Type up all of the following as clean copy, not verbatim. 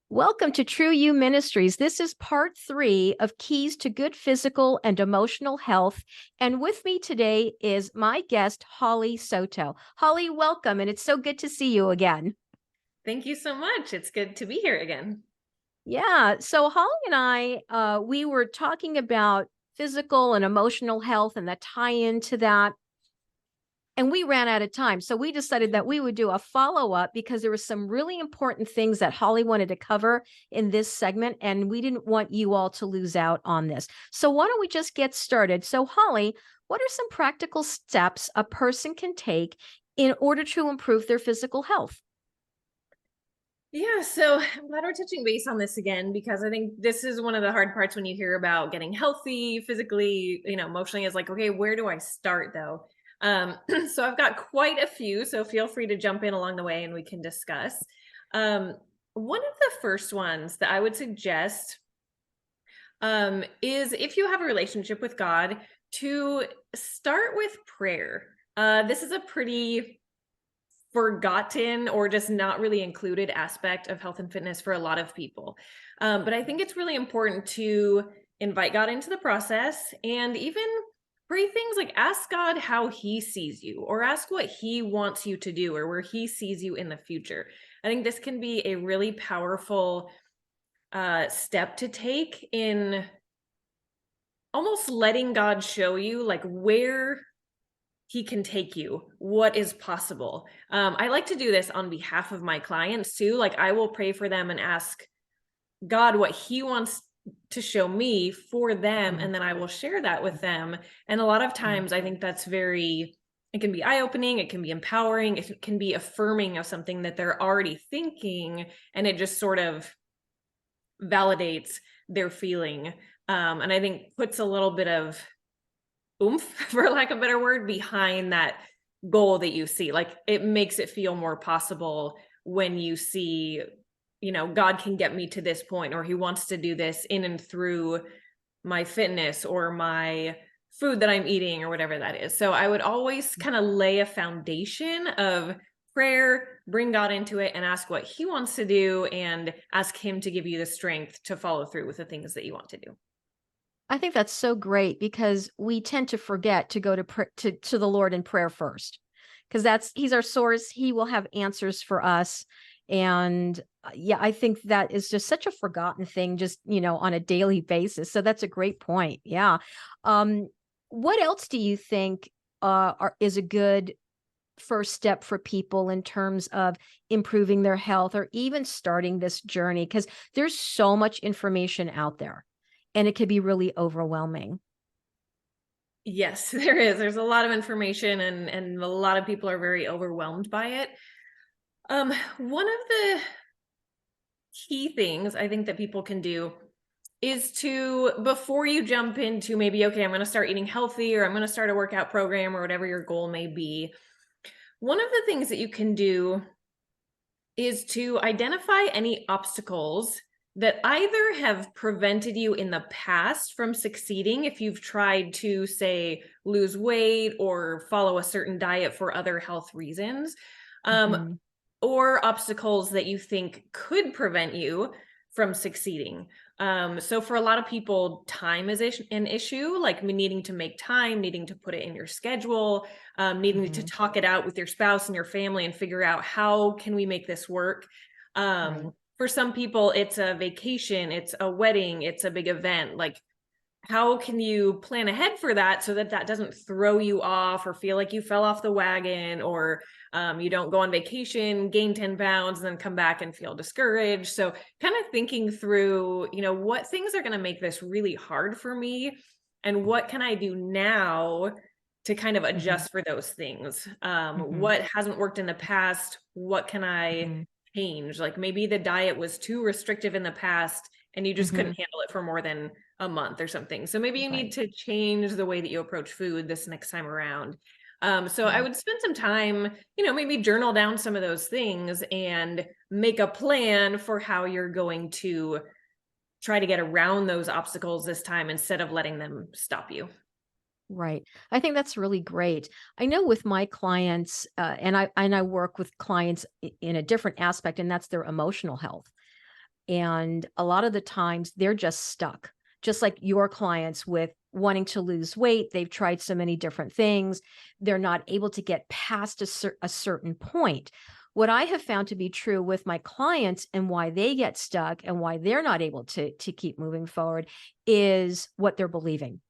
Welcome to True You Ministries. This is part 3 of Keys to Good Physical and Emotional Health. And with me today is my guest, Holly Soto. Holly, welcome. And it's so good to see you again. Thank you so much. It's good to be here again. Yeah. So Holly and I, we were talking about physical and emotional health and the tie into that. And we ran out of time. So we decided that we would do a follow up because there were some really important things that Holly wanted to cover in this segment. And we didn't want you all to lose out on this. So why don't we just get started? So, Holly, what are some practical steps a person can take in order to improve their physical health? Yeah, so I'm glad we're touching base on this again because I think this is one of the hard parts when you hear about getting healthy physically, emotionally is like, okay, where do I start though? So I've got quite a few, so feel free to jump in along the way and we can discuss. Um, One of the first ones that I would suggest is if you have a relationship with God, to start with prayer. This is a pretty forgotten or just not really included aspect of health and fitness for a lot of people. But I think it's really important to invite God into the process and even pray things like ask God how he sees you or ask what he wants you to do or where he sees you in the future. I think this can be a really powerful step to take in almost letting God show you like where he can take you, what is possible. I like to do this on behalf of my clients too. Like I will pray for them and ask God what he wants to show me for them. Mhm. And then I will share that with them. And a lot of times I think that's it can be eye opening. It can be empowering. It can be affirming of something that they're already thinking. And it just sort of validates their feeling. And I think puts a little bit of oomph, for lack of a better word, behind that goal that you see. Like it makes it feel more possible when you see, God can get me to this point, or he wants to do this in and through my fitness or my food that I'm eating or whatever that is. So I would always kind of lay a foundation of prayer, bring God into it and ask what he wants to do and ask him to give you the strength to follow through with the things that you want to do. I think that's so great because we tend to forget to go to the Lord in prayer first, because he's our source. He will have answers for us. And yeah, I think that is just such a forgotten thing, just, on a daily basis. So that's a great point. Yeah. Um, what else do you think is a good first step for people in terms of improving their health or even starting this journey? Because there's so much information out there and it could be really overwhelming. Yes, there is. There's a lot of information and a lot of people are very overwhelmed by it. One of the key things I think that people can do is to before you jump into maybe okay, I'm going to start eating healthy or I'm going to start a workout program or whatever your goal may be. One of the things that you can do is to identify any obstacles that either have prevented you in the past from succeeding if you've tried to, say, lose weight or follow a certain diet for other health reasons, um, Mhm. or obstacles that you think could prevent you from succeeding. So for a lot of people, time is an issue, like needing to make time, needing to put it in your schedule, needing to Mhm. talk it out with your spouse and your family and figure out how can we make this work. Right. For some people, it's a vacation, it's a wedding, it's a big event. Like how can you plan ahead for that so that that doesn't throw you off or feel like you fell off the wagon or you don't go on vacation, gain 10 pounds, and then come back and feel discouraged. So kind of thinking through, what things are going to make this really hard for me and what can I do now to kind of Mhm. adjust for those things? Mhm. What hasn't worked in the past? What can I Mhm. change? Like maybe the diet was too restrictive in the past and you just couldn't Mhm. handle it for more than a month or something. So maybe you need Right. to change the way that you approach food this next time around. So I Right. would spend some time, maybe journal down some of those things and make a plan for how you're going to try to get around those obstacles this time instead of letting them stop you. Right. I think that's really great. I know with my clients, and I work with clients in a different aspect, and that's their emotional health. And a lot of the times they're just stuck, just like your clients with wanting to lose weight. They've tried so many different things. They're not able to get past a certain point. What I have found to be true with my clients and why they get stuck and why they're not able to keep moving forward is what they're believing,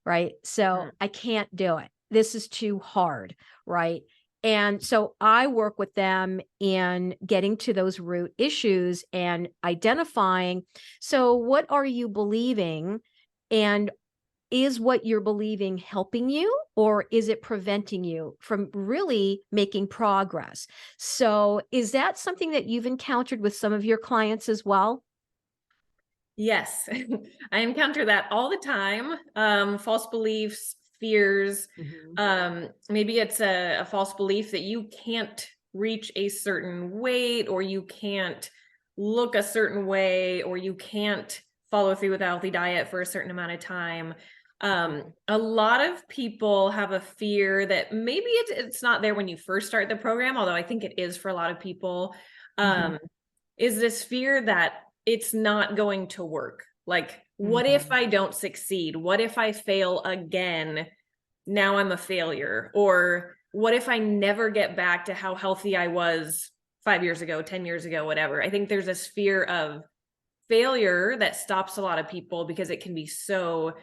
right? So I can't do it. This is too hard, right? And so I work with them in getting to those root issues and identifying. So, what are you believing? And is what you're believing helping you, or is it preventing you from really making progress? So, is that something that you've encountered with some of your clients as well? Yes, I encounter that all the time. False beliefs, fears. Hmm. Maybe it's a false belief that you can't reach a certain weight, or you can't look a certain way, or you can't follow through with a healthy diet for a certain amount of time. A lot of people have a fear that maybe it's not there when you first start the program, although I think it is for a lot of people. Hmm. Um, is this fear that it's not going to work. Like, what if Hmm. I don't succeed? What if I fail again? Now I'm a failure. Or what if I never get back to how healthy I was 5 years ago, 10 years ago, whatever? I think there's this fear of failure that stops a lot of people because it can be so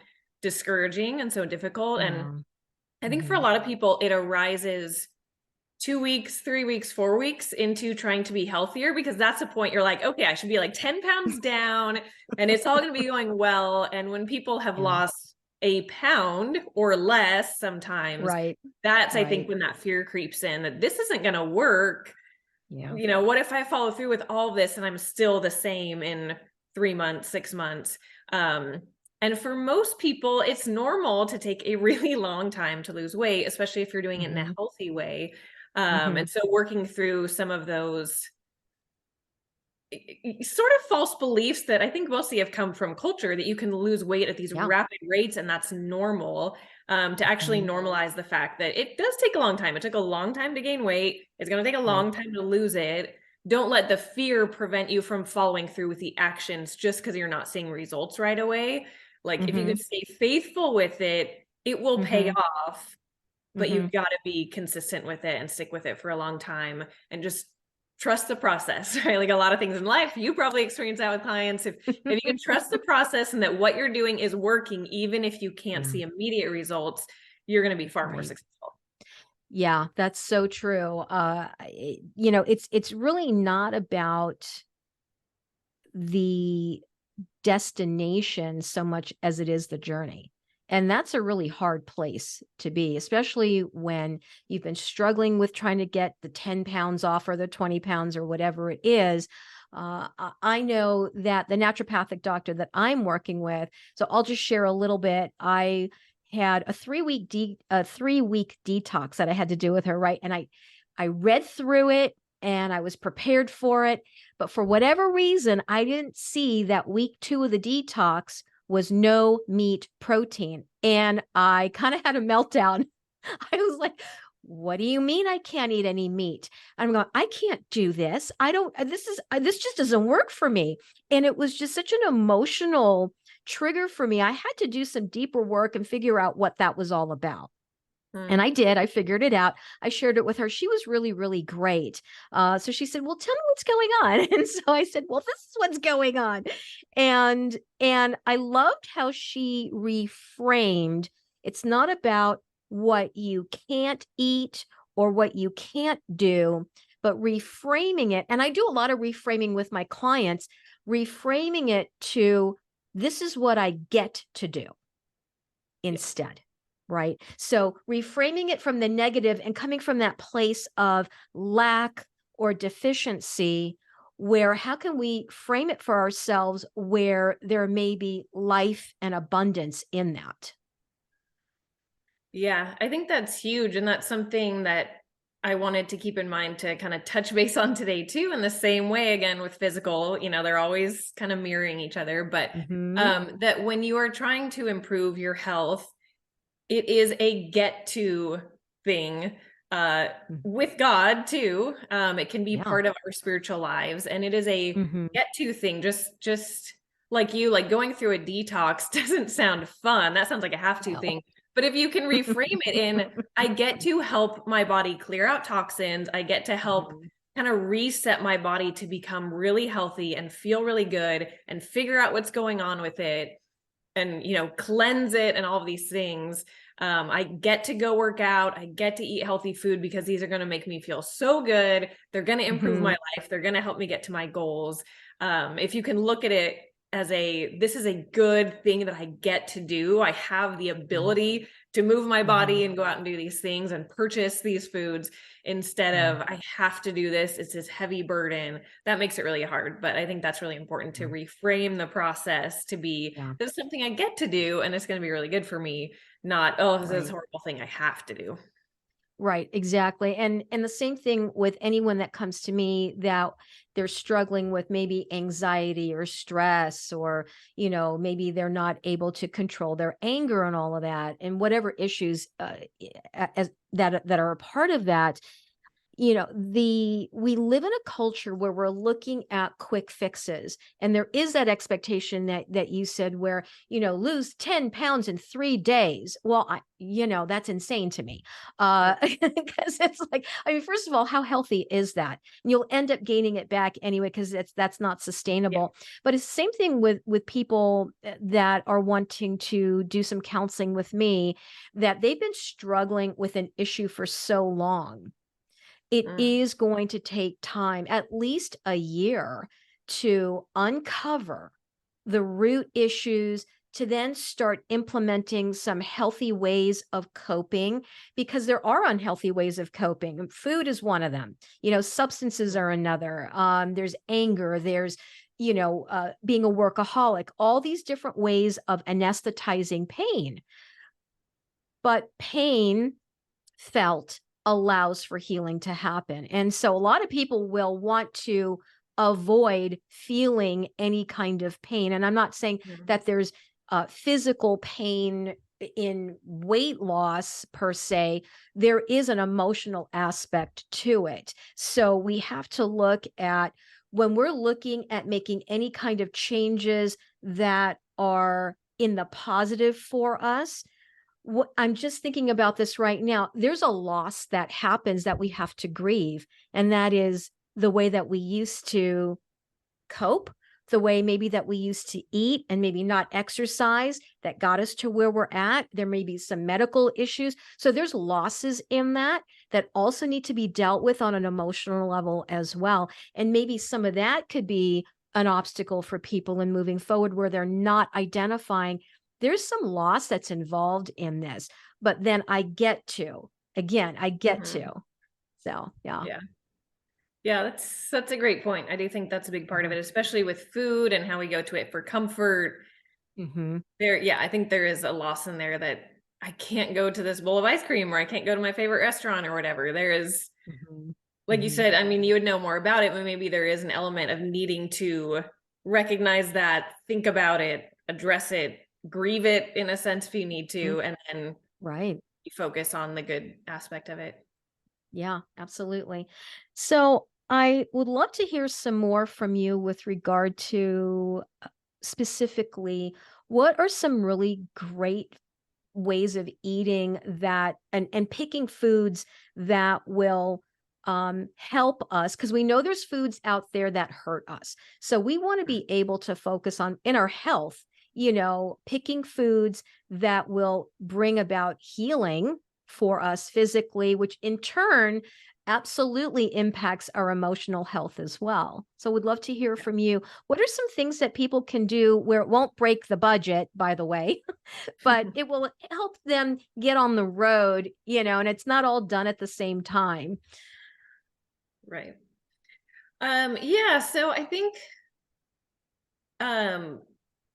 discouraging and so difficult. And Yeah. I think for a Hmm. lot of people, it arises 2 weeks, 3 weeks, 4 weeks into trying to be healthier, because that's the point you're like, okay, I should be like 10 pounds down and it's all going to be going well. And when people have Yeah. lost a pound or less, sometimes Right. that's, I think, Right. when that fear creeps in that this isn't going to work. Yeah. What if I follow through with all this and I'm still the same in 3 months, 6 months? Um, and for most people, it's normal to take a really long time to lose weight, especially if you're doing it in a Hmm. healthy way. Hmm. And so working through some of those sort of false beliefs that I think mostly have come from culture, that you can lose weight at these Yeah. rapid rates and that's normal, to actually Hmm. normalize the fact that it does take a long time. It took a long time to gain weight. It's going to take a Right. long time to lose it. Don't let the fear prevent you from following through with the actions just because you're not seeing results right away. Like, if you Hmm. can stay faithful with it, it will pay Hmm. off, but Hmm. you've got to be consistent with it and stick with it for a long time and just trust the process, right? Like a lot of things in life, you probably experience that with clients. If you can trust the process and that what you're doing is working, even if you can't Yeah. see immediate results, you're going to be far more Right. successful. Yeah, that's so true. It's really not about the destination so much as it is the journey. And that's a really hard place to be, especially when you've been struggling with trying to get the 10 pounds off or the 20 pounds or whatever it is. I know that the naturopathic doctor that I'm working with, so I'll just share a little bit. I had a 3 week detox that I had to do with her, right? And I read through it and I was prepared for it. But for whatever reason, I didn't see that week 2 of the detox was no meat protein. And I kind of had a meltdown. I was like, what do you mean I can't eat any meat? I'm going, I can't do this. I don't, this just doesn't work for me. And it was just such an emotional trigger for me. I had to do some deeper work and figure out what that was all about. And Mm. I did. I figured it out. I shared it with her. She was really, really great. So she said, "Well, tell me what's going on." And so I said, "Well, this is what's going on." And I loved how she reframed. It's not about what you can't eat or what you can't do, but reframing it. And I do a lot of reframing with my clients, reframing it to this is what I get to do Yeah. instead. Right. So reframing it from the negative and coming from that place of lack or deficiency, where how can we frame it for ourselves where there may be life and abundance in that? Yeah, I think that's huge. And that's something that I wanted to keep in mind to kind of touch base on today too, in the same way, again, with physical, they're always kind of mirroring each other, but Hmm. that when you are trying to improve your health, it is a get to thing. Mm. with God too. It can be Yeah. part of our spiritual lives, and it is a Hmm. get to thing. Just like you, like going through a detox doesn't sound fun. That sounds like a have to No. thing. But if you can reframe it in, I get to help my body clear out toxins. I get to help Mhm. kind of reset my body to become really healthy and feel really good and figure out what's going on with it and, cleanse it and all of these things. I get to go work out. I get to eat healthy food because these are going to make me feel so good. They're going to improve Mhm. my life. They're going to help me get to my goals. If you can look at it as this is a good thing that I get to do. I have the Yeah. ability to move my Mhm. body and go out and do these things and purchase these foods instead Yeah. of I have to do this. It's this heavy burden that makes it really hard. But I think that's really important to Yeah. reframe the process to be Yeah. this is something I get to do and it's going to be really good for me, not, oh, this is this Right. horrible thing I have to do. Right, exactly. And the same thing with anyone that comes to me that they're struggling with maybe anxiety or stress, or maybe they're not able to control their anger and all of that, and whatever issues as that are a part of that. We live in a culture where we're looking at quick fixes, and there is that expectation that you said, where lose 10 pounds in 3 days. Well, that's insane to me. Yeah. Because it's like, I mean, first of all, how healthy is that? You'll end up gaining it back anyway, because that's not Yeah. sustainable. But it's the same thing with people that are wanting to do some counseling with me, that they've been struggling with an issue for so long. It Mm. is going to take time, at least a year, to uncover the root issues, to then start implementing some healthy ways of coping, because there are unhealthy ways of coping. And food is one of them. Substances are another. There's anger, there's being a workaholic, all these different ways of anesthetizing pain. But pain felt allows for healing to happen. And so a lot of people will want to avoid feeling any kind of pain. And I'm not saying Mhm. that there's physical pain in weight loss per se. There is an emotional aspect to it. So we have to look at, when we're looking at making any kind of changes that are in the positive for us. I'm just thinking about this right now. There's a loss that happens that we have to grieve, and that is the way that we used to cope, the way maybe that we used to eat and maybe not exercise that got us to where we're at. There may be some medical issues. So there's losses in that also need to be dealt with on an emotional level as well. And maybe some of that could be an obstacle for people in moving forward, where they're not identifying there's some loss that's involved in this. But then I get Mhm. to. So, yeah. Yeah. Yeah, that's a great point. I do think that's a big part of Mhm. it, especially with food and how we go to it for comfort. Mhm. Yeah, I think there is a loss in there that I can't go to this bowl of ice cream or I can't go to my favorite restaurant or whatever. There is, Mhm. like you Mhm. said, I mean, you would know more about it, but maybe there is an element of needing to recognize that, think about it, address it, grieve it in a sense if you need Mhm. to, and then Right. focus on the good aspect of it. Yeah, absolutely. So I would love to hear some more from you with regard to specifically, what are some really great ways of eating that, and picking foods that will help us, because we know there's foods out there that hurt us. So we want to be able to focus on in our health, picking foods that will bring about healing for us physically, which in turn absolutely impacts our emotional health as well. So would love to hear Yeah. from you. What are some things that people can do where it won't break the budget, by the way, but it will help them get on the road, and it's not all done at the same time? Right. Yeah, so I think um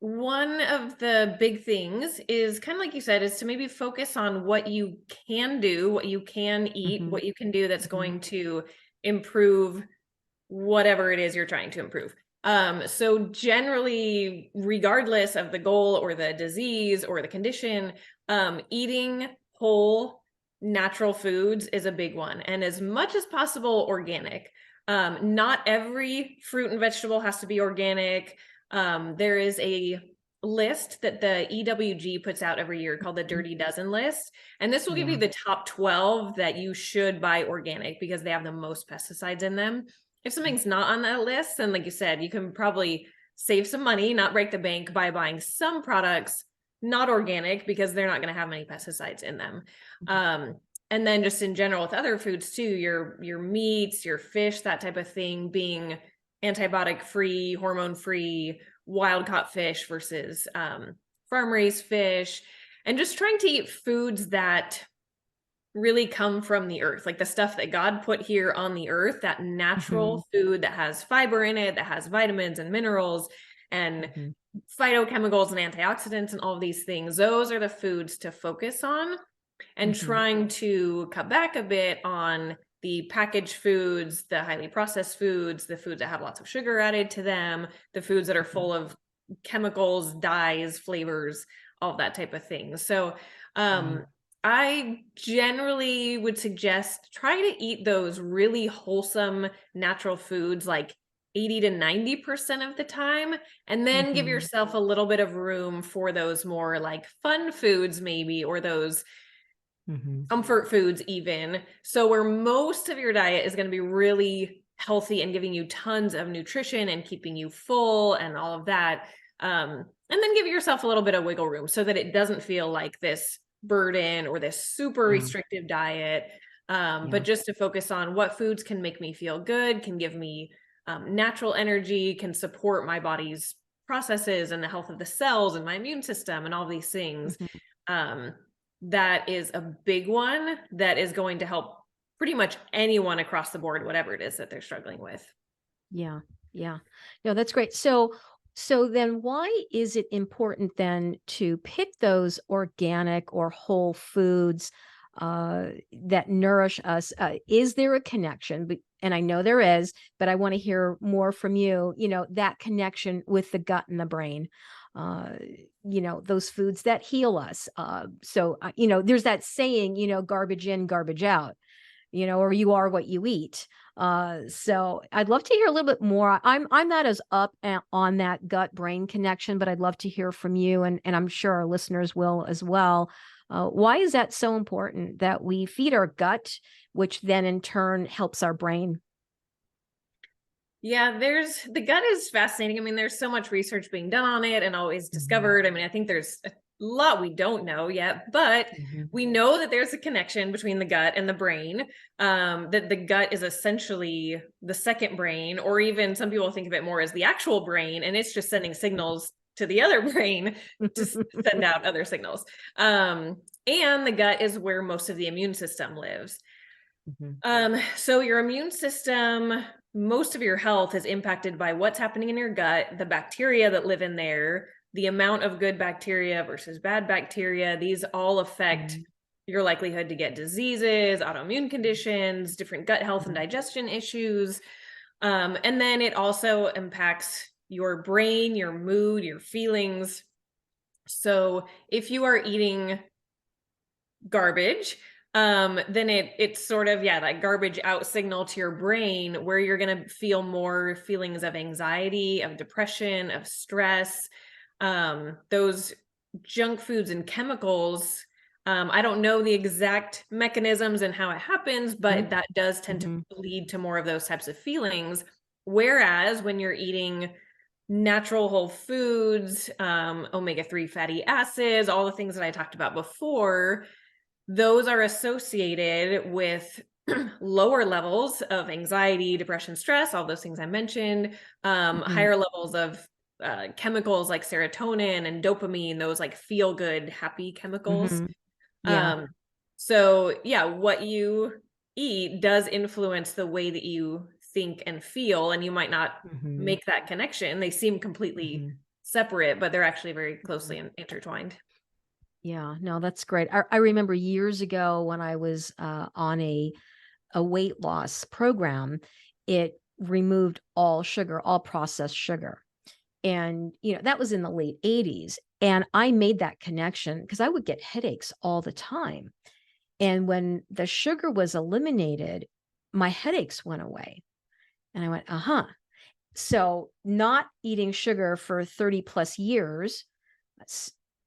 one of the big things is kind of like you said, is to maybe focus on what you can do, what you can eat, Mhm. what you can do that's Mhm. going to improve whatever it is you're trying to improve. So generally, regardless of the goal or the disease or the condition, eating whole natural foods is a big one, and as much as possible, organic. Not every fruit and vegetable has to be organic. There is a list that the EWG puts out every year called the Mhm. Dirty Dozen list. And this will give you Yeah. the top 12 that you should buy organic because they have the most pesticides in them. If something's not on that list, then like you said, you can probably save some money, not break the bank by buying some products not organic because they're not going to have many pesticides in them. Mhm. Um, and then just in general with other foods too, your meats, your fish, that type of thing being antibiotic free, hormone free, wild caught fish versus farm raised fish, and just trying to eat foods that really come from the earth, like the stuff that God put here on the earth, that Mhm. natural food that has fiber in it, that has vitamins and minerals and Mhm. phytochemicals and antioxidants and all of these things. Those are the foods to focus on, and Mhm. trying to cut back a bit on the packaged foods, the highly processed foods, the foods that have lots of sugar added to them, the foods that are Mhm. full of chemicals, dyes, flavors, all that type of thing. So, Yeah. I generally would suggest try to eat those really wholesome natural foods like 80 to 90% of the time, and then give Mhm. yourself a little bit of room for those more like fun foods, maybe, or those Mhm. comfort foods even. So where most of your diet is going to be really healthy and giving you tons of nutrition and keeping you full and all of that. And then give yourself a little bit of wiggle room so that it doesn't feel like this burden or this super Yeah. restrictive diet. But Yeah. just to focus on what foods can make me feel good, can give me natural energy, can support my body's processes and the health of the cells and my immune system and all these things. Mhm. Um, that is a big one that is going to help pretty much anyone across the board, whatever it is that they're struggling with. Yeah. Yeah. No, that's great. So then why is it important then to pick those organic or whole foods that nourish us? Is there a connection? And I know there is, but I want to hear more from you, that connection with the gut and the brain. Uh, those foods that heal us. There's that saying, garbage in, garbage out, or you are what you eat. So I'd love to hear a little bit more. I'm not as on that gut brain connection, but I'd love to hear from you, and I'm sure our listeners will as well. Why is that so important that we feed our gut, which then in turn helps our brain? Yeah, there's the gut is fascinating. I mean, there's so much research being done on it and always Mhm. discovered. I mean, I think there's a lot we don't know yet, but Mhm. we know that there's a connection between the gut and the brain. That the gut is essentially the second brain, or even some people think of it more as the actual brain, and it's just sending signals to the other brain to send out other signals. And the gut is where most of the immune system lives. Mhm. So your immune system, most of your health is impacted by what's happening in your gut, the bacteria that live in there, the amount of good bacteria versus bad bacteria. These all affect Mhm. your likelihood to get diseases, autoimmune conditions, different gut health and Mhm. digestion issues. And then it also impacts your brain, your mood, your feelings. So if you are eating garbage, then it's sort of, yeah, that garbage out signal to your brain where you're going to feel more feelings of anxiety, of depression, of stress. Those junk foods and chemicals, I don't know the exact mechanisms and how it happens, but that does tend to Mhm. lead to more of those types of feelings. Whereas when you're eating natural whole foods, omega-3 fatty acids, all the things that I talked about before, those are associated with lower levels of anxiety, depression, stress, all those things I mentioned, Mhm. higher levels of chemicals like serotonin and dopamine, those like feel good, happy chemicals. Mhm. Yeah. Um, so, yeah, what you eat does influence the way that you think and feel, and you might not Mhm. make that connection. They seem completely Mhm. separate, but they're actually very Mhm. closely intertwined. Yeah, no, that's great. I remember years ago when I was on a weight loss program, it removed all sugar, all processed sugar. And, that was in the late 80s. And I made that connection because I would get headaches all the time. And when the sugar was eliminated, my headaches went away. And I went, uh-huh. So not eating sugar for 30 plus years,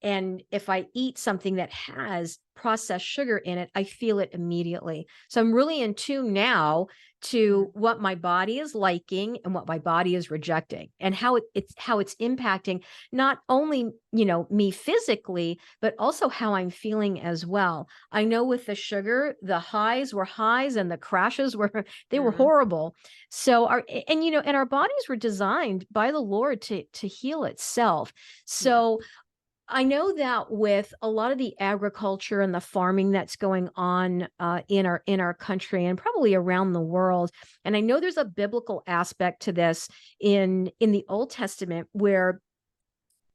and if I eat something that has processed sugar in it, I feel it immediately. So I'm really in tune now to what my body is liking and what my body is rejecting, and how it's impacting not only, me physically, but also how I'm feeling as well. I know with the sugar, the highs were highs and the crashes were they were Mhm. horrible. So and our bodies were designed by the Lord to heal itself. Yeah. So I know that with a lot of the agriculture and the farming that's going on in our country and probably around the world, and I know there's a biblical aspect to this in the Old Testament, where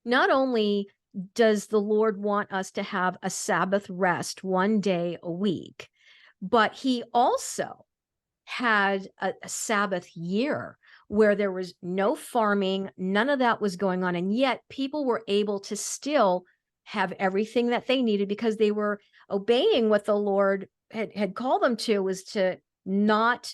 not only does the Lord want us to have a Sabbath rest one day a week, but He also had a Sabbath year where there was no farming, none of that was going on. And yet people were able to still have everything that they needed because they were obeying what the Lord had called them to, was to not,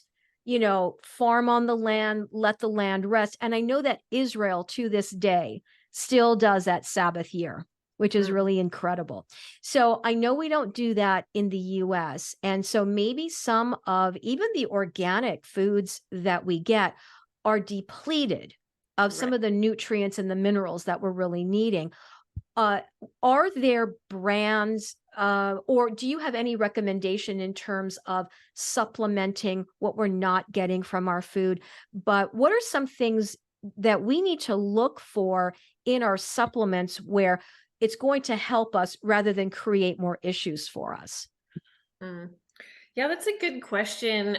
farm on the land, let the land rest. And I know that Israel to this day still does that Sabbath year, which is Mhm. really incredible. So I know we don't do that in the US. And so maybe some of even the organic foods that we get are depleted of some Right. of the nutrients and the minerals that we're really needing. Uh, are there brands, or do you have any recommendation in terms of supplementing what we're not getting from our food? But what are some things that we need to look for in our supplements where it's going to help us rather than create more issues for us? Mm. Yeah, that's a good question.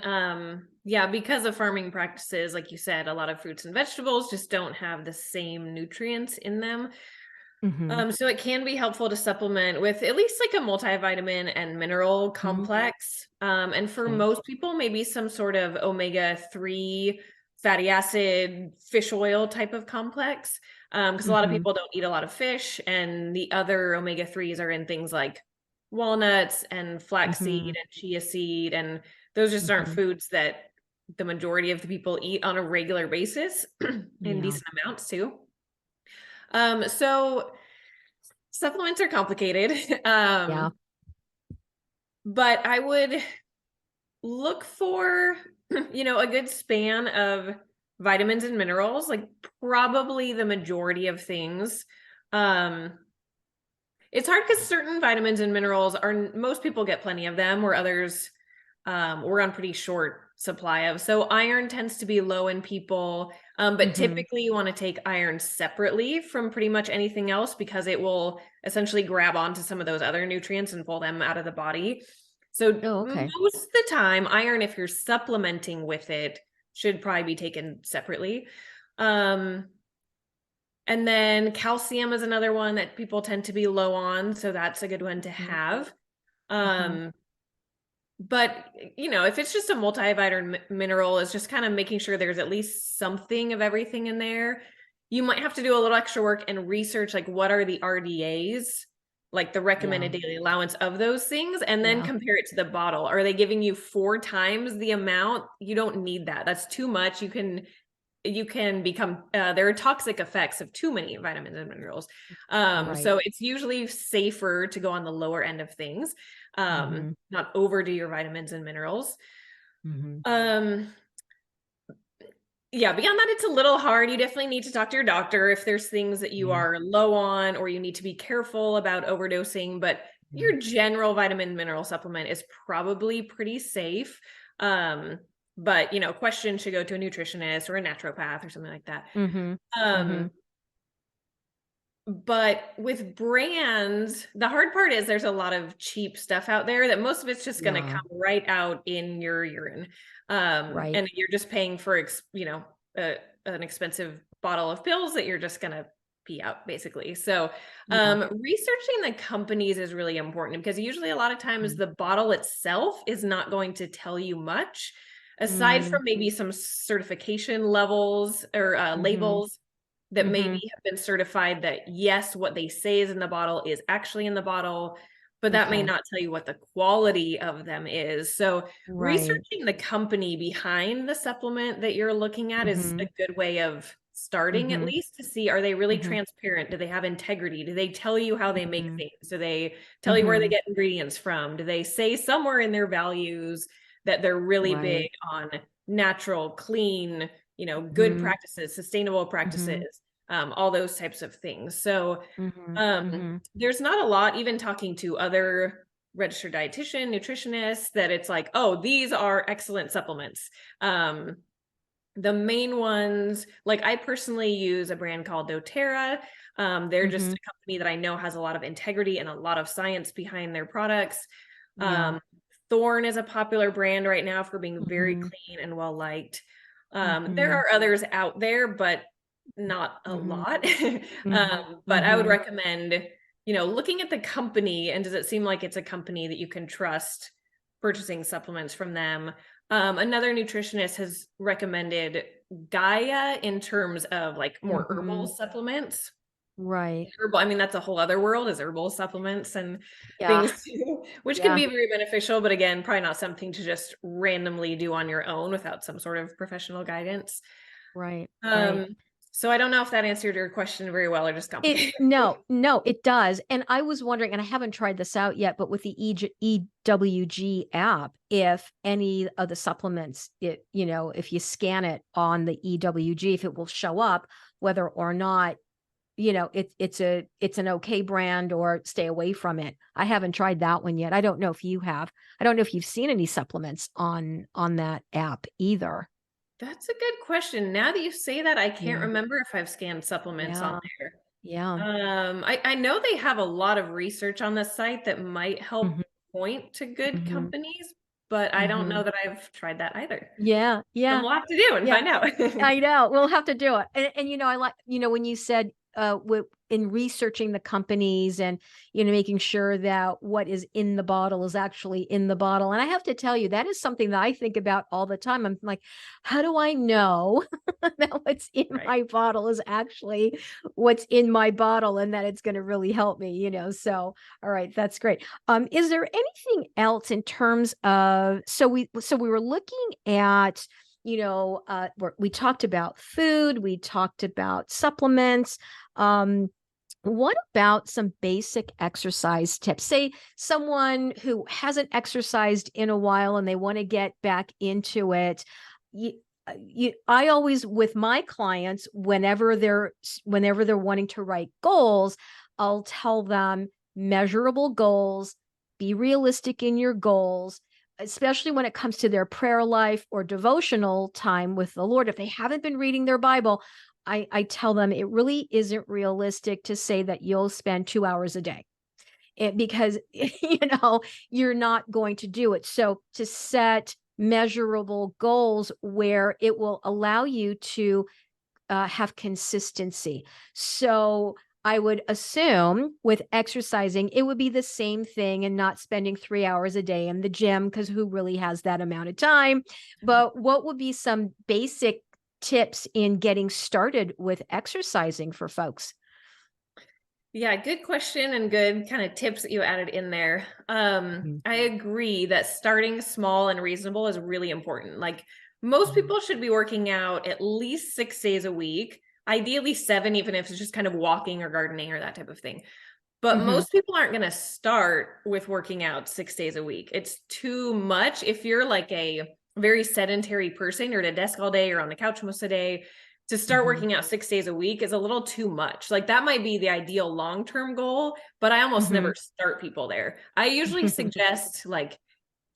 Yeah, because of farming practices, like you said, a lot of fruits and vegetables just don't have the same nutrients in them. Hmm. So it can be helpful to supplement with at least like a multivitamin and mineral Hmm. complex. And for Okay. most people, maybe some sort of omega-3 fatty acid fish oil type of complex. Because a lot of Hmm. people don't eat a lot of fish, and the other omega-3s are in things like walnuts and flaxseed Hmm. and chia seed. And those just aren't Hmm. foods that the majority of the people eat on a regular basis in Yeah. decent amounts too. So supplements are complicated. Yeah. But I would look for, a good span of vitamins and minerals, like probably the majority of things. Um, it's hard because certain vitamins and minerals most people get plenty of them, where others we're on pretty short supply of. So iron tends to be low in people, but Hmm. typically you want to take iron separately from pretty much anything else because it will essentially grab onto some of those other nutrients and pull them out of the body. So Oh, okay. most of the time, iron, if you're supplementing with it, should probably be taken separately. Um, and then calcium is another one that people tend to be low on, so that's a good one to Hmm. have. Hmm. Um, but, if it's just a multivitamin mineral, it's just kind of making sure there's at least something of everything in there. You might have to do a little extra work and research, like, what are the RDAs, like the Yeah. recommended daily allowance of those things, and then Yeah. compare it to the bottle. Are they giving you 4 times the amount? You don't need that. That's too much. You can become there are toxic effects of too many vitamins and minerals. Right. So it's usually safer to go on the lower end of things, Hmm. not overdo your vitamins and minerals. Hmm. um yeah, beyond that, it's a little hard. You definitely need to talk to your doctor if there's things that you Yeah. are low on, or you need to be careful about overdosing. But Yeah. your general vitamin mineral supplement is probably pretty safe. um but questions should go to a nutritionist or a naturopath or something like that. Hmm. Hmm. um But with brands, the hard part is there's a lot of cheap stuff out there that most of it's just gonna Yeah. come right out in your urine. Right. And you're just paying for a an expensive bottle of pills that you're just gonna pee out, basically. So, Yeah. researching the companies is really important because usually a lot of times Mhm. the bottle itself is not going to tell you much, aside Mm. from maybe some certification levels or, Mhm. labels that maybe Mhm. have been certified that yes, what they say is in the bottle is actually in the bottle. but that may Okay. not tell you what the quality of them is. So Right. researching the company behind the supplement that you're looking at is a Mhm. good way of starting, at Mhm. least, to see, are they really Mhm. transparent? Do they have integrity? Do they tell you how they make Mhm. things? Do they tell you where they Mhm. get ingredients from? Do they say somewhere in their values that they're really big Right. on natural, clean, good Mhm. practices, sustainable Mhm. practices, all those types of things. So Mhm. um, Mhm. there's not a lot, even talking to other registered dietitian, nutritionists, that it's like, oh, these are excellent supplements. Um, the main ones, like, I personally use a brand called doTERRA. They're just Mhm. a company that I know has a lot of integrity and a lot of science behind their products. Yeah. Um, Thorne is a popular brand right now for being very Mhm. clean and well liked. There Mhm. are others out there, but not a Mhm. lot. Mhm. But I would Mhm. recommend, looking at the company, and does it seem like it's a company that you can trust purchasing supplements from them? Another nutritionist has recommended Gaia in terms of like more herbal Mhm. supplements. Right. Herbal, I mean, that's a whole other world, is herbal supplements and Yeah. things too, which can Yeah. be very beneficial, but again, probably not something to just randomly do on your own without some sort of professional guidance. Right. Right. Um, so I don't know if that answered your question very well or just It complicated. no, no, it does, and I was wondering, and I haven't tried this out yet, but with the EWG app, if any of the supplements, if you scan it on the EWG, if it will show up whether or not, it's an okay brand or stay away from it. I haven't tried that one yet. I don't know if you have. I don't know if you've seen any supplements on that app either. That's a good question. Now that you say that, I can't Yeah. remember if I've scanned supplements on Yeah. there. Yeah. I know they have a lot of research on the site that might help Mhm. point to good Mhm. companies, but I don't know Mhm. that I've tried that either. Yeah. And Yeah. we'll have to do and Yeah. find out. I know. We'll have to do it. And I like, when you said in researching the companies and making sure that what is in the bottle is actually in the bottle. And I have to tell you, that is something that I think about all the time. I'm like, how do I know that what's in Right. my bottle is actually what's in my bottle and that it's going to really help me, So, all right, that's great. Is there anything else in terms of so we were looking at we talked about food, we talked about supplements. What about some basic exercise tips? Say someone who hasn't exercised in a while and they want to get back into it. I always, with my clients, whenever they're wanting to write goals, I'll tell them measurable goals, be realistic in your goals, especially when it comes to their prayer life or devotional time with the Lord. If they haven't been reading their Bible, I tell them it really isn't realistic to say that you'll spend 2 hours a day. Because you're not going to do it. So to set measurable goals where it will allow you to have consistency. So I would assume with exercising, it would be the same thing and not spending 3 hours a day in the gym because who really has that amount of time? But what would be some basic tips in getting started with exercising for folks? Yeah, good question and good kind of tips that you added in there. Mhm. I agree that starting small and reasonable is really important. Like, most Mhm. people should be working out at least 6 days a week, ideally seven, even if it's just kind of walking or gardening or that type of thing. But Mhm. most people aren't going to start with working out 6 days a week. It's too much. If you're like a very sedentary person, you're at a desk all day, you're on the couch most of the day, to start Mhm. working out 6 days a week is a little too much. Like, that might be the ideal long-term goal, but I almost never Mhm. start people there. I usually suggest, like,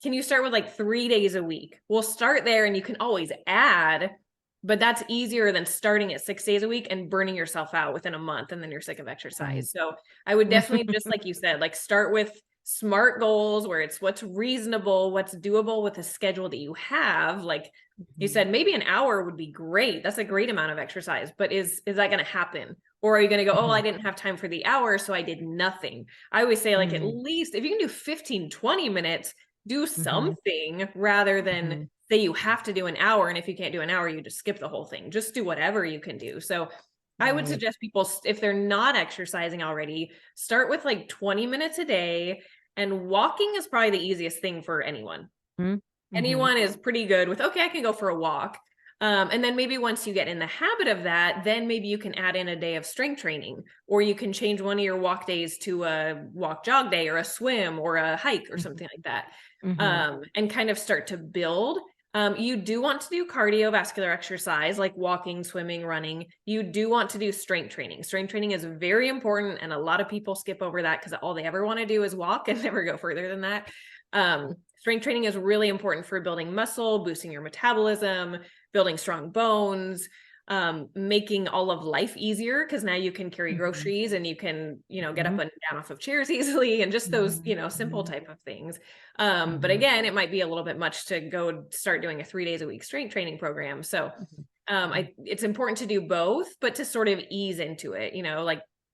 can you start with like 3 days a week? We'll start there and you can always add, but that's easier than starting at 6 days a week and burning yourself out within a month and then you're sick of Right. exercise. So I would definitely, just like you said, like, start with smart goals where it's what's reasonable, what's doable with the schedule that you have. Like you Mhm. said, maybe an hour would be great. That's a great amount of exercise, but is that going to happen? Or are you going to go, oh, I Mhm. didn't have time for the hour, so I did nothing? I always say, like, at Mhm. least if you can do 15-20 minutes, do Mhm. something rather than Mhm. say you have to do an hour. And if you can't do an hour, you just skip the whole thing. Just do whatever you can do. So I would Right. suggest people, if they're not exercising already, start with like 20 minutes a day And walking is probably the easiest thing for anyone. Mm-hmm. Anyone is pretty good with, okay, I can go for a walk. And then maybe once you get in the habit of that, then maybe you can add in a day of strength training, or you can change one of your walk days to a walk jog day or a swim or a hike or something like that. And kind of start to build. You do want to do cardiovascular exercise like walking, swimming, running. You do want to do strength training. Strength training is very important, and a lot of people skip over that because all they ever want to do is walk and never go further than that. Strength training is really important for building muscle, boosting your metabolism, building strong bones, making all of life easier, because now you can carry groceries and you can, get up and down off of chairs easily, and just those, simple type of things. But again, it might be a little bit much to go start doing a 3 days a week strength training program. So it's important to do both, but to sort of ease into it,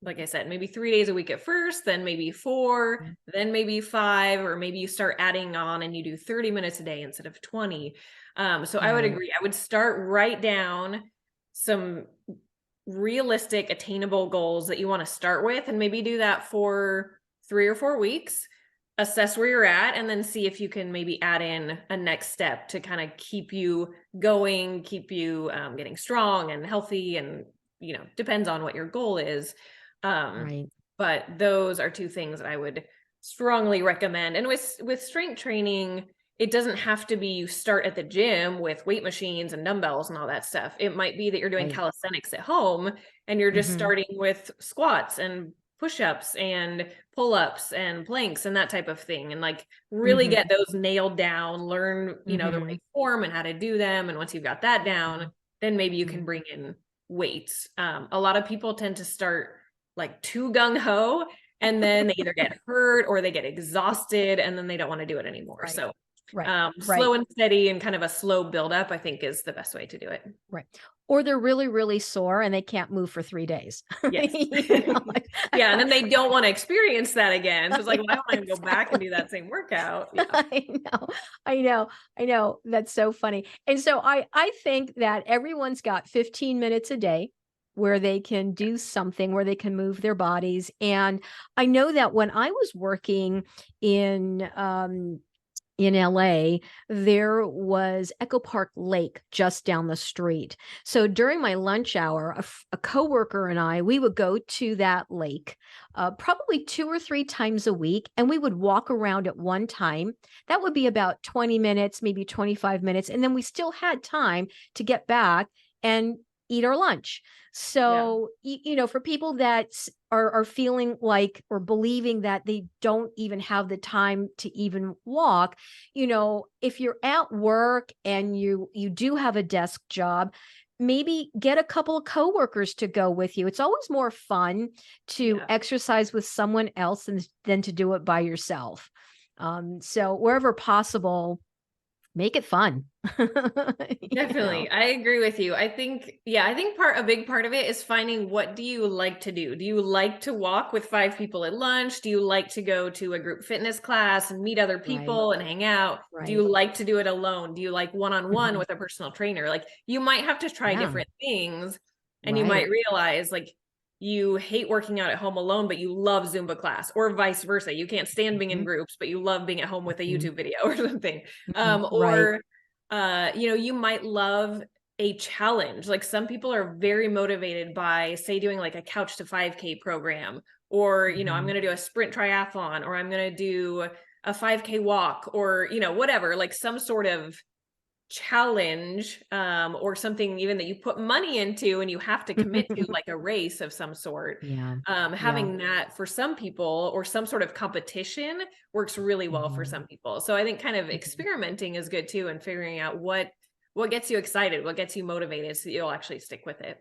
like I said, maybe 3 days a week at first, then maybe 4, then maybe 5, or maybe you start adding on and you do 30 minutes a day instead of 20. So I would agree. I would write down some realistic, attainable goals that you want to start with, and maybe do that for 3 or 4 weeks, assess where you're at, and then see if you can maybe add in a next step to kind of keep you going, keep you getting strong and healthy, and, depends on what your goal is. But those are 2 things that I would strongly recommend. And with strength training, it doesn't have to be you start at the gym with weight machines and dumbbells and all that stuff. It might be that you're doing calisthenics at home, and you're just starting with squats and push-ups and pull-ups and planks and that type of thing. And like really get those nailed down, learn, the right form and how to do them. And once you've got that down, then maybe you can bring in weights. A lot of people tend to start like too gung-ho, and then they either get hurt or they get exhausted, and then they don't want to do it anymore. So slow and steady, and kind of a slow buildup, I think, is the best way to do it. Right. Or they're really, really sore and they can't move for 3 days. Yes. Yeah. And then they don't want to experience that again. So it's like, well, I don't want to go back and do that same workout. Yeah. I know. That's so funny. And so I think that everyone's got 15 minutes a day where they can do something, where they can move their bodies. And I know that when I was working in LA, there was Echo Park Lake just down the street. So during my lunch hour, a coworker and I, we would go to that lake probably 2 or 3 times a week, and we would walk around at one time. That would be about 20 minutes, maybe 25 minutes. And then we still had time to get back and eat our lunch. So, for people that are feeling like, or believing that they don't even have the time to even walk, if you're at work and you do have a desk job, maybe get a couple of coworkers to go with you. It's always more fun to exercise with someone else than to do it by yourself. So wherever possible, make it fun. Definitely. I agree with you. I think a big part of it is finding, what do you like to do? Do you like to walk with 5 people at lunch? Do you like to go to a group fitness class and meet other people and hang out? Do you like to do it alone? Do you like one-on-one with a personal trainer? Like, you might have to try different things, and you might realize like you hate working out at home alone, but you love Zumba class, or vice versa. You can't stand being in groups, but you love being at home with a YouTube video or something. You might love a challenge. Like, some people are very motivated by, say, doing like a couch to 5K program, or, I'm going to do a sprint triathlon, or I'm going to do a 5K walk, or, whatever, like some sort of challenge, or something even that you put money into and you have to commit to, like a race of some sort. Having that for some people, or some sort of competition, works really well for some people. So I think kind of experimenting is good too, and figuring out what gets you excited, what gets you motivated, so that you'll actually stick with it.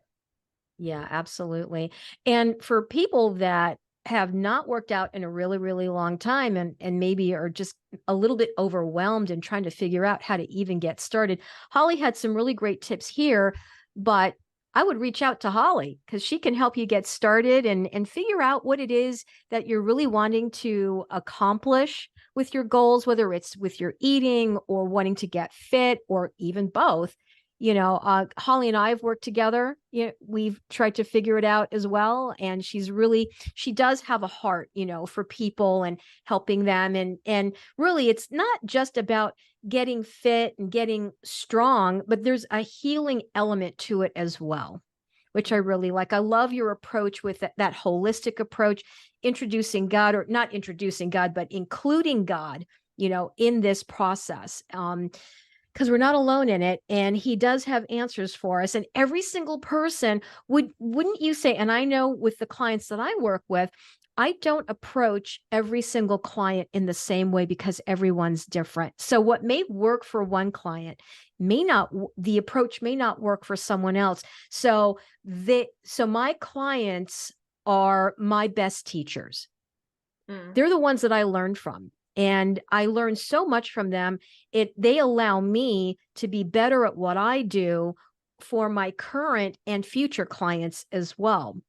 Yeah, absolutely. And for people that have not worked out in a really, really long time, and maybe are just a little bit overwhelmed and trying to figure out how to even get started, Holly had some really great tips here, but I would reach out to Holly, because she can help you get started and figure out what it is that you're really wanting to accomplish with your goals, whether it's with your eating or wanting to get fit, or even both. Holly and I have worked together. We've tried to figure it out as well. And she does have a heart, for people and helping them. And really, it's not just about getting fit and getting strong, but there's a healing element to it as well, which I really like. I love your approach with that holistic approach, introducing God, or not introducing God, but including God, in this process. Because we're not alone in it, and he does have answers for us. And every single person wouldn't you say, and I know with the clients that I work with, I don't approach every single client in the same way because everyone's different. So what may work for one client the approach may not work for someone else. So my clients are my best teachers. They're the ones that I learned from. And I learned so much from them. They allow me to be better at what I do for my current and future clients as well.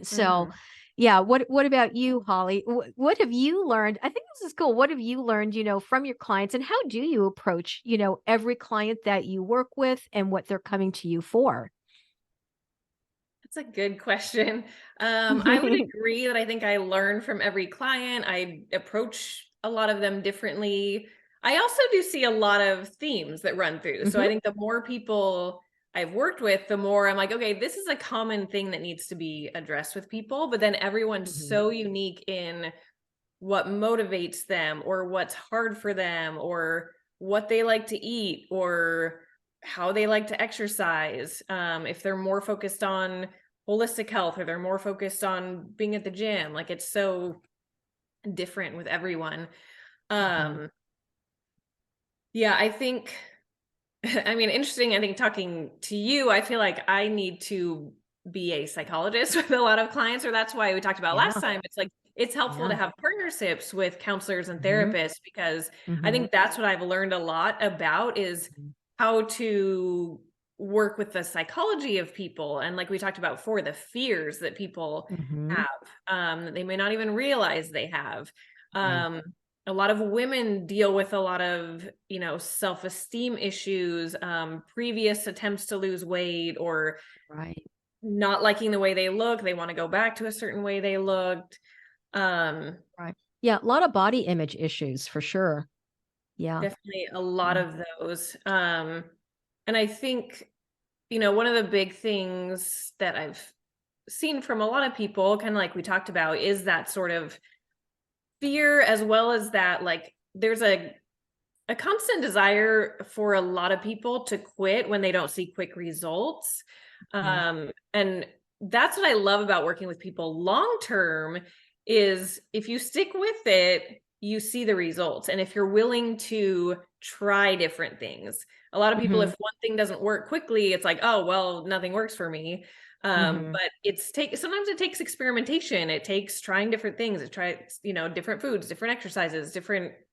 So, yeah. What about you, Holly? What have you learned? I think this is cool. What have you learned, from your clients, and how do you approach, every client that you work with and what they're coming to you for? That's a good question. I would agree that I think I learn from every client. I approach a lot of them differently. I also do see a lot of themes that run through. So I think the more people I've worked with, the more I'm like, okay, this is a common thing that needs to be addressed with people. But then everyone's so unique in what motivates them, or what's hard for them, or what they like to eat, or how they like to exercise. If they're more focused on holistic health, or they're more focused on being at the gym, like it's so different with everyone. Yeah, I think, I mean, interesting. I think talking to you, I feel like I need to be a psychologist with a lot of clients, or that's why we talked about last Yeah. time. It's like, it's helpful to Yeah. have partnerships with counselors and Hmm. therapists, because I Hmm. think that's what I've learned a lot about, is how to work with the psychology of people. And like we talked about before, the fears that people Hmm. have, that they may not even realize they have. Right. Um, a lot of women deal with a lot of, self-esteem issues, previous attempts to lose weight, or Right. not liking the way they look. They want to go back to a certain way they looked. Um, Right. Yeah. A lot of body image issues for sure. Yeah. Definitely a lot Yeah. of those. And I think, one of the big things that I've seen from a lot of people, kind of like we talked about, is that sort of fear, as well as that, like, there's a constant desire for a lot of people to quit when they don't see quick results. Mhm. And that's what I love about working with people long term, is if you stick with it, you see the results. And if you're willing to try different things, a lot of people, Mhm. if one thing doesn't work quickly, it's like, oh, well, nothing works for me. Mhm. But sometimes it takes experimentation. It takes trying different things. It tries, different foods, different exercises,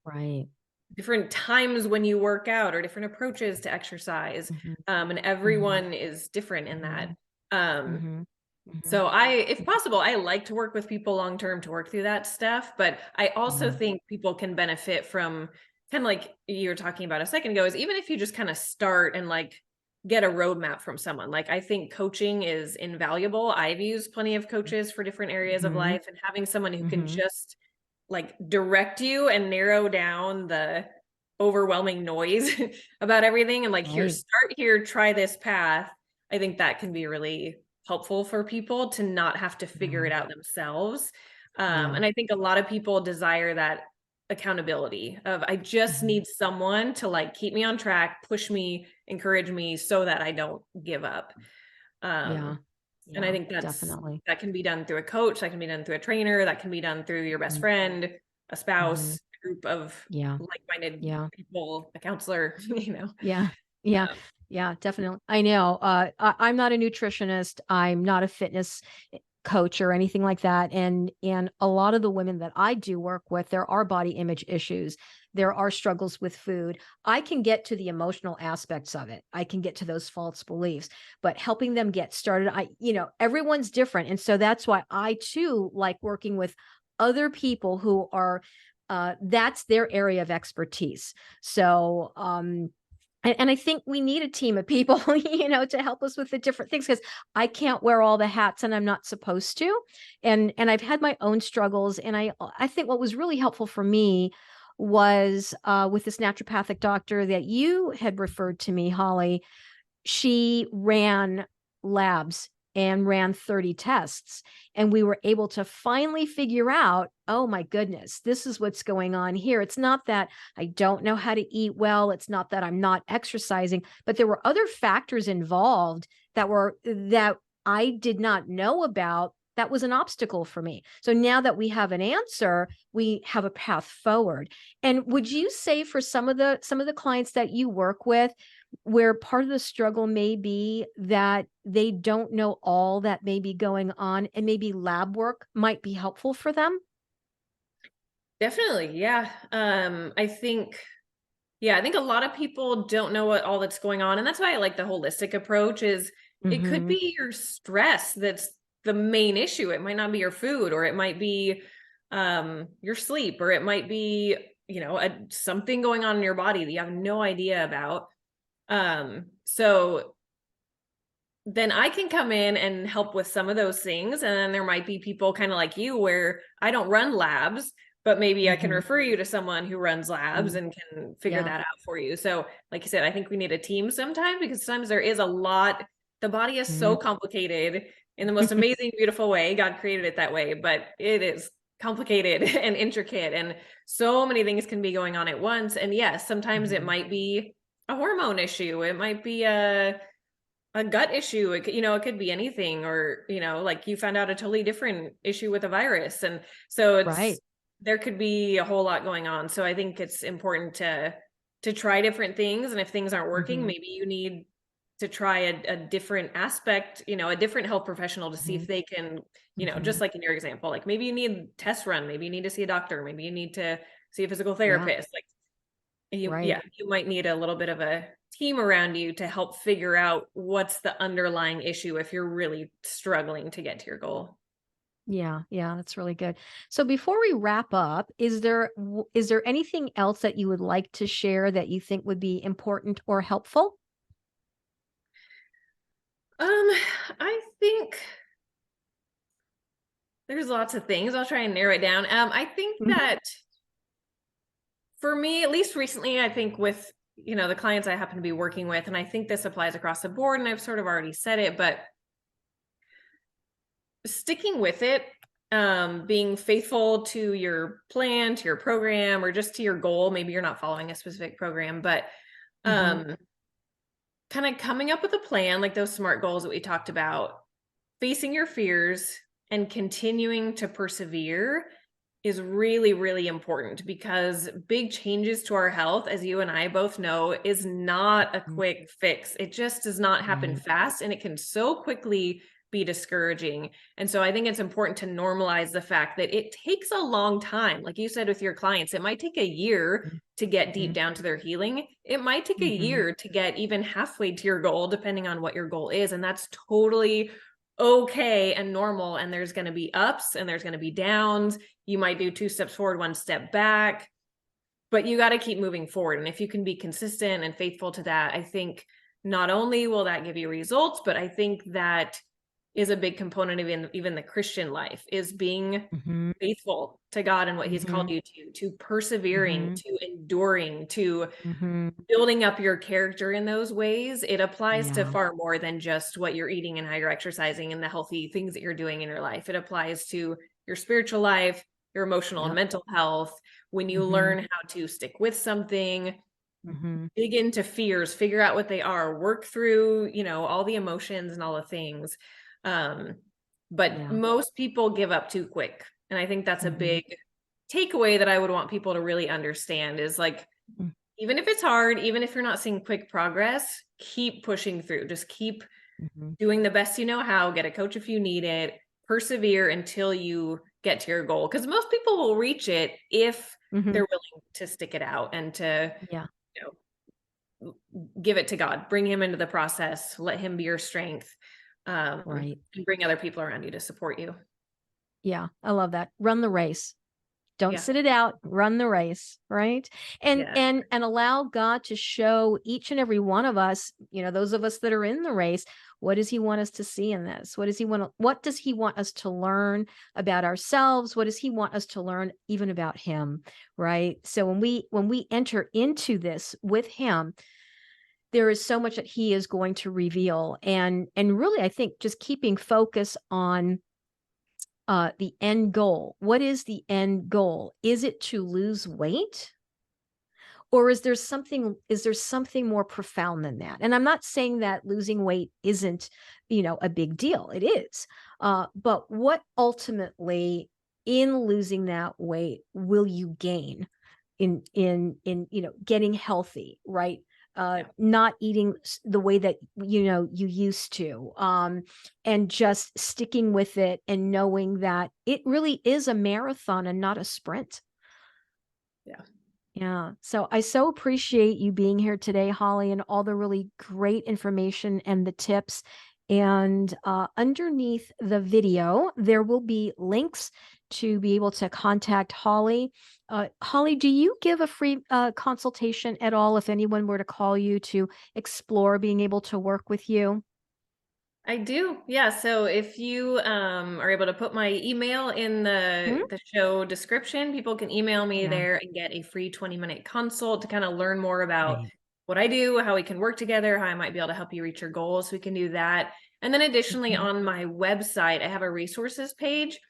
Right. different times when you work out, or different approaches to exercise. Mhm. And Mhm. everyone is different in that. Mhm. Um, Mhm. Mhm. so if possible, I like to work with people long term to work through that stuff. But I also Yeah. think people can benefit from, kind of like you were talking about a second ago, is even if you just kind of start and like get a roadmap from someone. Like, I think coaching is invaluable. I've used plenty of coaches for different areas of Mhm. life, and having someone who can Mhm. just like direct you and narrow down the overwhelming noise about everything, and like, here, Right. start here, try this path. I think that can be really helpful for people to not have to figure Yeah. it out themselves. Yeah. And I think a lot of people desire that accountability of, I just Mhm. need someone to like keep me on track, push me, encourage me, so that I don't give up. Yeah. Um, and I Yeah. think Definitely. that can be done through a coach, that can be done through a trainer, that can be done through your best Mhm. friend, a Mhm. spouse, a group of Yeah. like-minded Yeah. people, a counselor, Yeah. Yeah. Um, Yeah. Definitely. I know. I'm not a nutritionist. I'm not a fitness coach or anything like that. And a lot of the women that I do work with, there are body image issues. There are struggles with food. I can get to the emotional aspects of it. I can get to those false beliefs, but helping them get started, everyone's different. And so that's why I too like working with other people who are that's their area of expertise. So And I think we need a team of people, to help us with the different things because I can't wear all the hats and I'm not supposed to. And I've had my own struggles. And I think what was really helpful for me was with this naturopathic doctor that you had referred to me, Holly. She ran labs and ran 30 tests. And we were able to finally figure out, oh my goodness, this is what's going on here. It's not that I don't know how to eat well. It's not that I'm not exercising, but there were other factors involved that I did not know about. That was an obstacle for me. So now that we have an answer, we have a path forward. And would you say for some of the clients that you work with, where part of the struggle may be that they don't know all that may be going on and maybe lab work might be helpful for them? Definitely. Yeah. I think a lot of people don't know what all that's going on. And that's why I like the holistic approach is it could Mhm. be your stress that's the main issue. It might not be your food, or it might be your sleep, or it might be, something going on in your body that you have no idea about. So then I can come in and help with some of those things. And then there might be people kind of like you where I don't run labs, but maybe I can Mhm. refer you to someone who runs labs Mm. and can figure Yeah. that out for you. So, like you said, I think we need a team sometimes because sometimes there is a lot. The body is so Mhm. complicated in the most amazing, beautiful way. God created it that way, but it is complicated and intricate, and so many things can be going on at once. And yes, sometimes it Mhm. might be a hormone issue. It might be a gut issue. It could be anything, or, like you found out a totally different issue with a virus. And so Right. there could be a whole lot going on. So I think it's important to try different things. And if things aren't working, Mhm. maybe you need to try a different aspect, a different health professional to see if Mhm. they can, just Mhm. like in your example, like maybe you need tests run, maybe you need to see a doctor, maybe you need to see a physical Yeah. therapist. Like Right. you might need a little bit of a team around you to help figure out what's the underlying issue if you're really struggling to get to your goal. Yeah. Yeah. That's really good. So before we wrap up, is there anything else that you would like to share that you think would be important or helpful? Um, I think there's lots of things. I'll try and narrow it down. I think Mhm. that for me, at least recently, I think with, the clients I happen to be working with, and I think this applies across the board, and I've sort of already said it, but sticking with it, being faithful to your plan, to your program, or just to your goal. Maybe you're not following a specific program, but Mhm. um, kind of coming up with a plan, like those SMART goals that we talked about, facing your fears and continuing to persevere is really, really important because big changes to our health, as you and I both know, is not a Mhm. quick fix. It just does not happen Right. fast, and it can so quickly be discouraging. And so I think it's important to normalize the fact that it takes a long time. Like you said with your clients, it might take a year to get deep Mhm. down to their healing. It might take a Mhm. year to get even halfway to your goal, depending on what your goal is. And that's totally okay and normal. And there's going to be ups and there's going to be downs. You might do two steps forward, one step back, but you got to keep moving forward. And if you can be consistent and faithful to that, I think not only will that give you results, but I think that is a big component of even the Christian life is being Mhm. faithful to God and what he's called Mhm. you to persevering, Mhm. to enduring, to Mhm. building up your character in those ways. It applies to Yeah. far more than just what you're eating and how you're exercising and the healthy things that you're doing in your life. It applies to your spiritual life, your emotional and Yep. mental health. When you Mhm. learn how to stick with something, Mhm. dig into fears, figure out what they are, work through, all the emotions and all the things. Um, but Yeah. most people give up too quick. And I think that's a Mhm. big takeaway that I would want people to really understand is like, Mm. even if it's hard, even if you're not seeing quick progress, keep pushing through. Just keep Mhm. doing the best you know how, get a coach if you need it, persevere until you get to your goal. Because most people will reach it if Mhm. they're willing to stick it out and to, Yeah. you give it to God, bring him into the process, let him be your strength, Right. and bring other people around you to support you. Yeah. I love that. Run the race. Don't Yeah. sit it out, run the race, right? And Yeah. and and allow God to show each and every one of us, those of us that are in the race, what does he want us to see in this? What does he want us to learn about ourselves? What does he want us to learn even about him, right? So when we enter into this with him, there is so much that he is going to reveal. And really, I think just keeping focus on the end goal. What is the end goal? Is it to lose weight? Or is there something more profound than that? And I'm not saying that losing weight isn't, a big deal. It is. But what ultimately in losing that weight will you gain in getting healthy, right? Yeah. Not eating the way that you used to, and just sticking with it and knowing that it really is a marathon and not a sprint. Yeah. Yeah. So I so appreciate you being here today, Holly, and all the really great information and the tips. And underneath the video, there will be links to be able to contact Holly. Holly, do you give a free consultation at all if anyone were to call you to explore being able to work with you? I do. Yeah. So if you are able to put my email in Hmm? the show description, people can email me Yeah. there and get a free 20-minute consult to kind of learn more about Great. what I do, how we can work together, how I might be able to help you reach your goals. So we can do that. And then additionally Hmm. on my website, I have a resources page.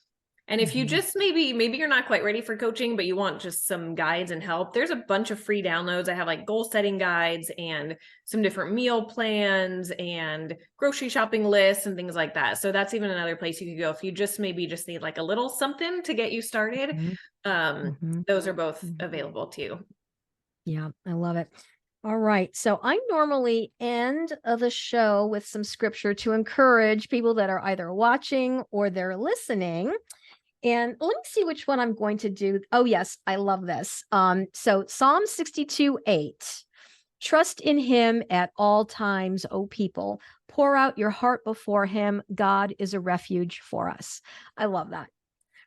And if you Hmm. just maybe you're not quite ready for coaching, but you want just some guides and help, there's a bunch of free downloads. I have like goal setting guides and some different meal plans and grocery shopping lists and things like that. So that's even another place you could go if you just need like a little something to get you started. Hmm. Um, Hmm. those are both Hmm. available too. Yeah, I love it. All right. So I normally end of the show with some scripture to encourage people that are either watching or they're listening. And let me see which one I'm going to do. Oh, yes, I love this. So Psalm 62:8. Trust in him at all times, O people. Pour out your heart before him. God is a refuge for us. I love that.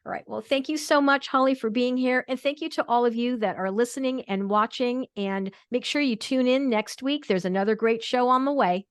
All right. Well, thank you so much, Holly, for being here. And thank you to all of you that are listening and watching. And make sure you tune in next week. There's another great show on the way.